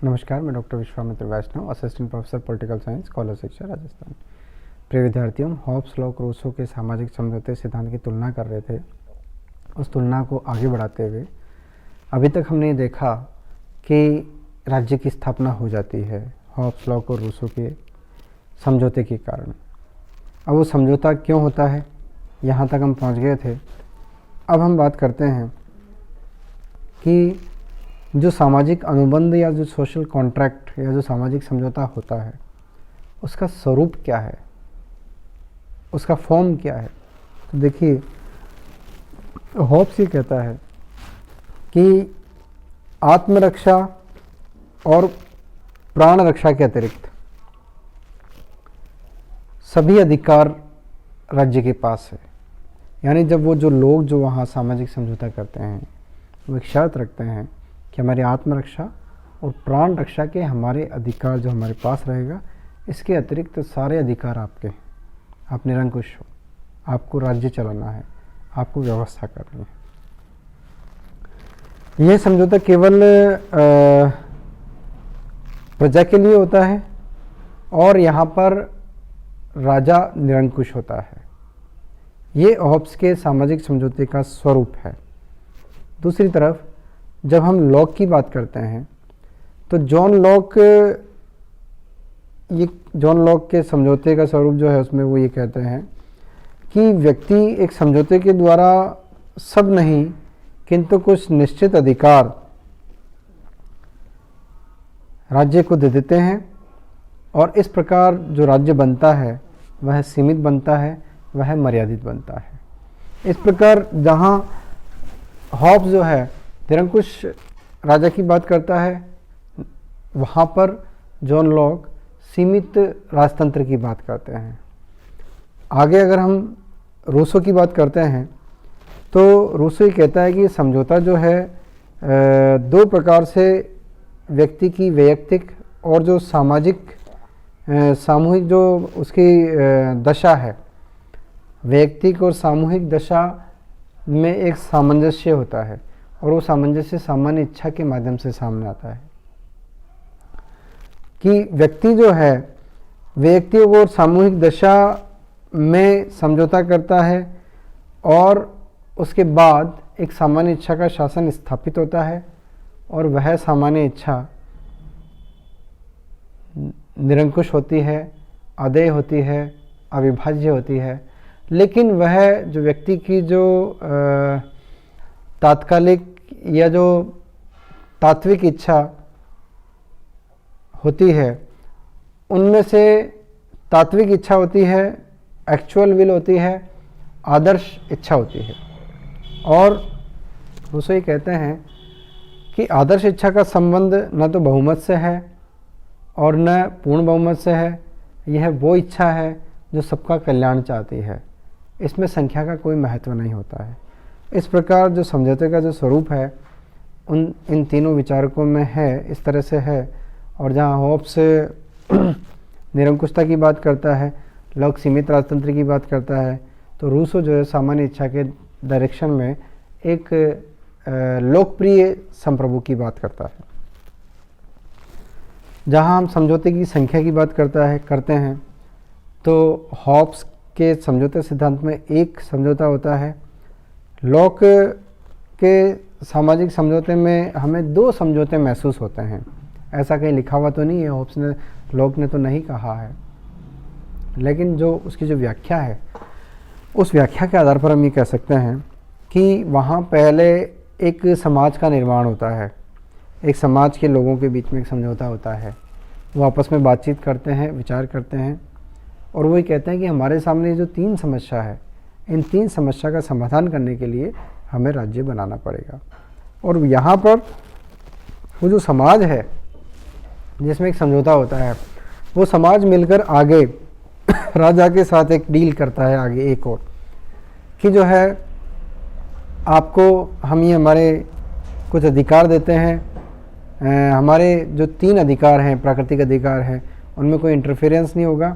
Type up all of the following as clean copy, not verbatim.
नमस्कार, मैं doctor Vishwamitra Vaishnav, assistant professor political science, college शिक्षा, राजस्थान। प्रिय विद्यार्थियों, हॉब्स लॉक रूसो के सामाजिक समझौते सिद्धांत की तुलना कर रहे थे। उस तुलना को आगे बढ़ाते हुए अभी तक हमने देखा कि राज्य की स्थापना हो जाती है हॉब्स लॉक और रूसो के समझौते के कारण। अब वो समझौता क्यों होता है, यहाँ तक हम पहुँच गए थे। अब हम बात करते हैं कि जो सामाजिक अनुबंध या जो सोशल कॉन्ट्रैक्ट या जो सामाजिक समझौता होता है, उसका स्वरूप क्या है, उसका फॉर्म क्या है। तो देखिए, हॉब्स ये कहता है कि आत्मरक्षा और प्राण रक्षा के अतिरिक्त सभी अधिकार राज्य के पास है। यानी जब वो जो लोग जो वहाँ सामाजिक समझौता करते हैं, वो एक शर्त रखते हैं कि हमारी आत्मरक्षा और प्राण रक्षा के हमारे अधिकार जो हमारे पास रहेगा, इसके अतिरिक्त सारे अधिकार आपके हैं। आप निरंकुश हो, आपको राज्य चलाना है, आपको व्यवस्था करनी है। यह समझौता केवल प्रजा के लिए होता है और यहाँ पर राजा निरंकुश होता है। ये हॉब्स के सामाजिक समझौते का स्वरूप है। दूसरी तरफ जब हम लॉक की बात करते हैं तो जॉन लॉक के समझौते का स्वरूप जो है, उसमें वो ये कहते हैं कि व्यक्ति एक समझौते के द्वारा सब नहीं किंतु कुछ निश्चित अधिकार राज्य को दे देते हैं और इस प्रकार जो राज्य बनता है वह सीमित बनता है, वह मर्यादित बनता है। इस प्रकार जहाँ हॉब्स जो है निरंकुश राजा की बात करता है, वहाँ पर जॉन लॉक सीमित राजतंत्र की बात करते हैं। आगे अगर हम रूसो की बात करते हैं तो रूसो ये कहता है कि समझौता जो है दो प्रकार से व्यक्ति की वैयक्तिक और जो सामूहिक जो उसकी दशा है, वैयक्तिक और सामूहिक दशा में एक सामंजस्य होता है और वो सामंजस्य सामान्य इच्छा के माध्यम से सामने आता है कि व्यक्ति जो है वैयक्तिक और सामूहिक दशा में समझौता करता है और उसके बाद एक सामान्य इच्छा का शासन स्थापित होता है और वह सामान्य इच्छा निरंकुश होती है, अदेय होती है, अविभाज्य होती है। लेकिन वह जो व्यक्ति की जो तात्कालिक या जो तात्विक इच्छा होती है, उनमें से तात्विक इच्छा होती है, एक्चुअल विल होती है, आदर्श इच्छा होती है। और रूसो ये कहते हैं कि आदर्श इच्छा का संबंध न तो बहुमत से है और न पूर्ण बहुमत से है। यह वो इच्छा है जो सबका कल्याण चाहती है, इसमें संख्या का कोई महत्व नहीं होता है। इस प्रकार जो समझौते का जो स्वरूप है इन तीनों विचारकों में है, इस तरह से है। और जहाँ हॉब्स निरंकुशता की बात करता है, लॉक सीमित राजतंत्र की बात करता है, तो रूसो जो है सामान्य इच्छा के डायरेक्शन में एक लोकप्रिय संप्रभु की बात करता है। जहाँ हम समझौते की संख्या की बात करते हैं तो हॉब्स के समझौते सिद्धांत में एक समझौता होता है। लॉक के सामाजिक समझौते में हमें दो समझौते महसूस होते हैं। ऐसा कहीं लिखा हुआ तो नहीं है, लॉक ने तो नहीं कहा है, लेकिन जो उसकी जो व्याख्या है, उस व्याख्या के आधार पर हम ये कह सकते हैं कि वहाँ पहले एक समाज का निर्माण होता है। एक समाज के लोगों के बीच में एक समझौता होता है, वो आपस में बातचीत करते हैं, विचार करते हैं और वो ये कहते हैं कि हमारे सामने जो तीन समस्या है, इन तीन समस्या का समाधान करने के लिए हमें राज्य बनाना पड़ेगा। और यहाँ पर वो जो समाज है जिसमें एक समझौता होता है, वो समाज मिलकर आगे राजा के साथ एक डील करता है आगे एक और, कि जो है आपको हम ये हमारे कुछ अधिकार देते हैं, हमारे जो तीन अधिकार हैं, प्राकृतिक अधिकार हैं, उनमें कोई इंटरफेरेंस नहीं होगा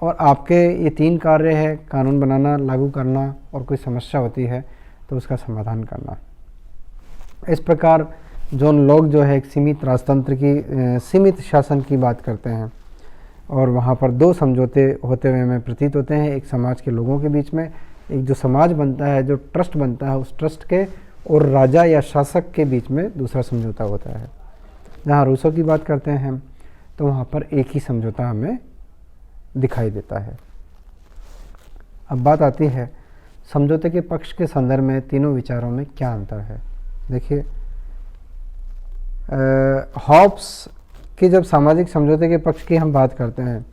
और आपके ये तीन कार्य है, कानून बनाना, लागू करना और कोई समस्या होती है तो उसका समाधान करना। इस प्रकार जॉन लॉक जो है एक सीमित राजतंत्र की सीमित शासन की बात करते हैं, और वहाँ पर दो समझौते होते हुए हमें प्रतीत होते हैं। एक समाज के लोगों के बीच में, एक जो समाज बनता है, जो ट्रस्ट बनता है, उस ट्रस्ट के और राजा या शासक के बीच में दूसरा समझौता होता है। जहाँ रूसो की बात करते हैं तो वहाँ पर एक ही समझौता हमें दिखाई देता है। अब बात आती है समझौते के पक्ष के संदर्भ में तीनों विचारों में क्या अंतर है। देखिए, हॉब्स की जब सामाजिक समझौते के पक्ष की हम बात करते हैं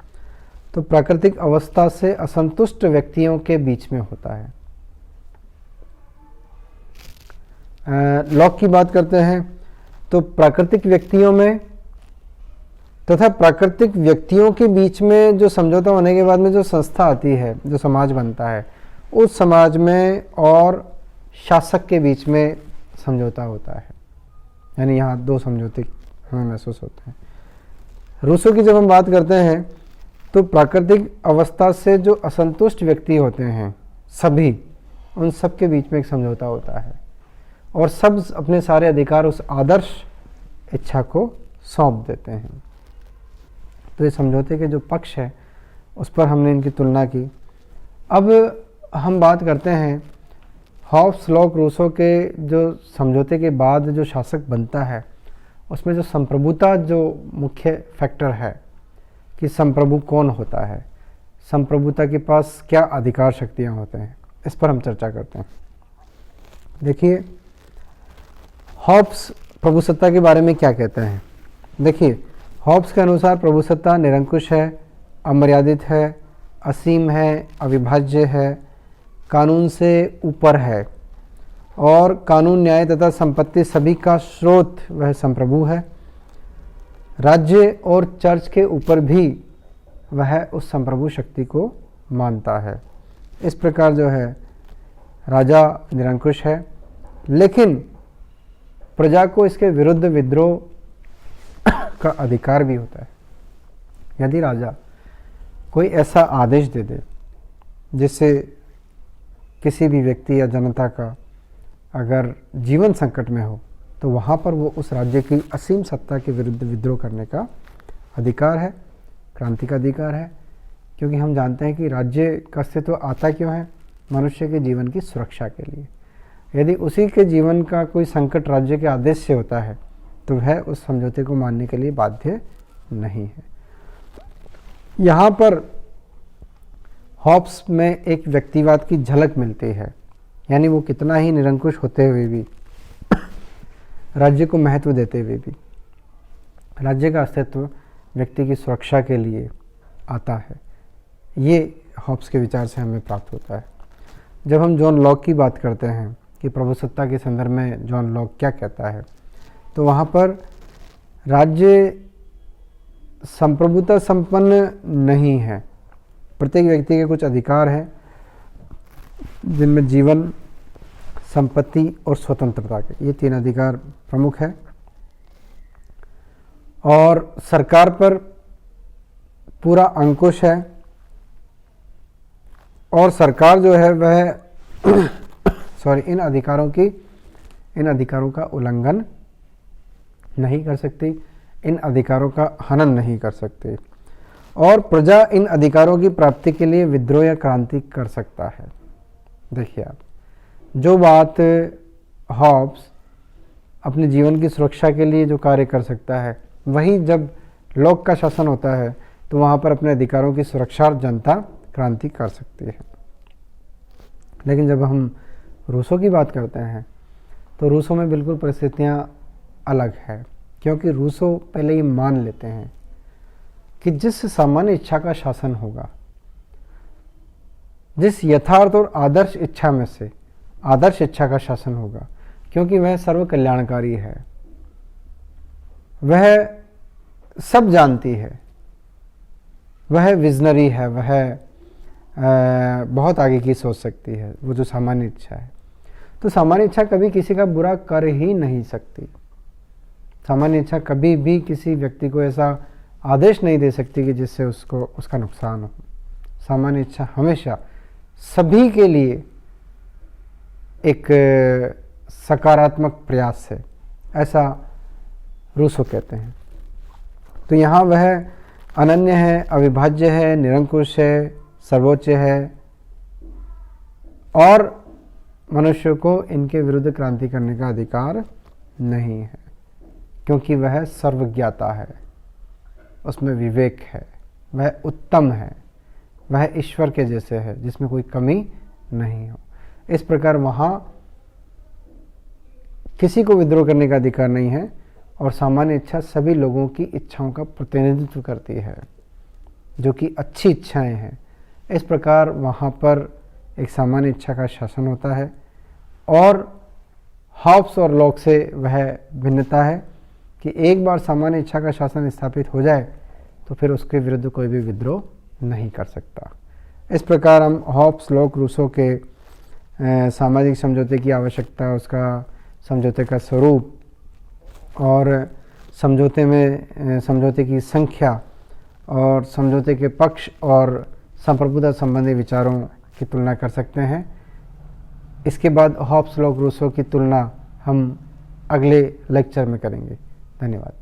तो प्राकृतिक अवस्था से असंतुष्ट व्यक्तियों के बीच में होता है। लॉक की बात करते हैं तो प्राकृतिक व्यक्तियों में तथा प्राकृतिक व्यक्तियों के बीच में जो समझौता होने के बाद में जो संस्था आती है, जो समाज बनता है, उस समाज में और शासक के बीच में समझौता होता है। यानी यहाँ दो समझौते हमें महसूस होते हैं। रूसो की जब हम बात करते हैं तो प्राकृतिक अवस्था से जो असंतुष्ट व्यक्ति होते हैं सभी, उन सब के बीच में एक समझौता होता है और सब अपने सारे अधिकार उस आदर्श इच्छा को सौंप देते हैं। तो ये समझौते के जो पक्ष है उस पर हमने इनकी तुलना की। अब हम बात करते हैं हॉब्स, लॉक, रूसो के जो समझौते के बाद जो शासक बनता है उसमें जो संप्रभुता जो मुख्य फैक्टर है कि संप्रभु कौन होता है, संप्रभुता के पास क्या अधिकार शक्तियाँ होते हैं, इस पर हम चर्चा करते हैं। देखिए, हॉब्स प्रभुसत्ता के बारे में क्या कहते हैं। देखिए, हॉब्स के अनुसार प्रभुसत्ता निरंकुश है, अमर्यादित है, असीम है, अविभाज्य है, कानून से ऊपर है और कानून, न्याय तथा संपत्ति सभी का स्रोत वह संप्रभु है। राज्य और चर्च के ऊपर भी वह उस संप्रभु शक्ति को मानता है। इस प्रकार जो है राजा निरंकुश है, लेकिन प्रजा को इसके विरुद्ध विद्रोह का अधिकार भी होता है। यदि राजा कोई ऐसा आदेश दे दे जिससे किसी भी व्यक्ति या जनता का अगर जीवन संकट में हो तो वहाँ पर वो उस राज्य की असीम सत्ता के विरुद्ध विद्रोह करने का अधिकार है, क्रांति का अधिकार है। क्योंकि हम जानते हैं कि राज्य का अस्तित्व आता क्यों है, मनुष्य के जीवन की सुरक्षा के लिए। यदि उसी के जीवन का कोई संकट राज्य के आदेश से होता है तो वह उस समझौते को मानने के लिए बाध्य नहीं है। यहाँ पर हॉब्स में एक व्यक्तिवाद की झलक मिलती है, यानी वो कितना ही निरंकुश होते हुए भी, राज्य को महत्व देते हुए भी, राज्य का अस्तित्व व्यक्ति की सुरक्षा के लिए आता है। ये हॉब्स के विचार से हमें प्राप्त होता है। जब हम जॉन लॉक की बात करते हैं कि प्रभुसत्ता के संदर्भ में जॉन लॉक क्या कहता है, तो वहाँ पर राज्य संप्रभुता संपन्न नहीं है। प्रत्येक व्यक्ति के कुछ अधिकार हैं जिनमें जीवन, संपत्ति और स्वतंत्रता के, ये तीन अधिकार प्रमुख है। और सरकार पर पूरा अंकुश है और सरकार जो है वह इन अधिकारों का उल्लंघन नहीं कर सकती, इन अधिकारों का हनन नहीं कर सकती और प्रजा इन अधिकारों की प्राप्ति के लिए विद्रोह या क्रांति कर सकता है। देखिए, आप जो बात हॉब्स अपने जीवन की सुरक्षा के लिए जो कार्य कर सकता है, वही जब लॉक का शासन होता है तो वहाँ पर अपने अधिकारों की सुरक्षा जनता क्रांति कर सकती है। लेकिन जब हम रूसो की बात करते हैं तो रूसो में बिल्कुल परिस्थितियाँ अलग है, क्योंकि रूसो पहले ये मान लेते हैं कि जिस सामान्य इच्छा का शासन होगा, जिस यथार्थ और आदर्श इच्छा में से आदर्श इच्छा का शासन होगा, क्योंकि वह सर्व कल्याणकारी है, वह सब जानती है, वह विजनरी है, वह बहुत आगे की सोच सकती है, वो जो सामान्य इच्छा है। तो सामान्य इच्छा कभी किसी का बुरा कर ही नहीं सकती। सामान्य इच्छा कभी भी किसी व्यक्ति को ऐसा आदेश नहीं दे सकती कि जिससे उसका नुकसान हो। सामान्य इच्छा हमेशा सभी के लिए एक सकारात्मक प्रयास है, ऐसा रूसो कहते हैं। तो यहाँ वह अनन्य है, अविभाज्य है, निरंकुश है, सर्वोच्च है और मनुष्य को इनके विरुद्ध क्रांति करने का अधिकार नहीं है, क्योंकि वह सर्वज्ञाता है, उसमें विवेक है, वह उत्तम है, वह ईश्वर के जैसे है जिसमें कोई कमी नहीं हो। इस प्रकार वहाँ किसी को विद्रोह करने का अधिकार नहीं है और सामान्य इच्छा सभी लोगों की इच्छाओं का प्रतिनिधित्व करती है, जो कि अच्छी इच्छाएं हैं। इस प्रकार वहाँ पर एक सामान्य इच्छा का शासन होता है और हॉब्स और लॉक से वह भिन्नता है कि एक बार सामान्य इच्छा का शासन स्थापित हो जाए तो फिर उसके विरुद्ध कोई भी विद्रोह नहीं कर सकता। इस प्रकार हम हॉब्स, लॉक, रूसो के सामाजिक समझौते की आवश्यकता, उसका समझौते का स्वरूप और समझौते की संख्या और समझौते के पक्ष और संप्रभुता संबंधी विचारों की तुलना कर सकते हैं। इसके बाद हॉब्स, लॉक, रूसो की तुलना हम अगले लेक्चर में करेंगे। धन्यवाद।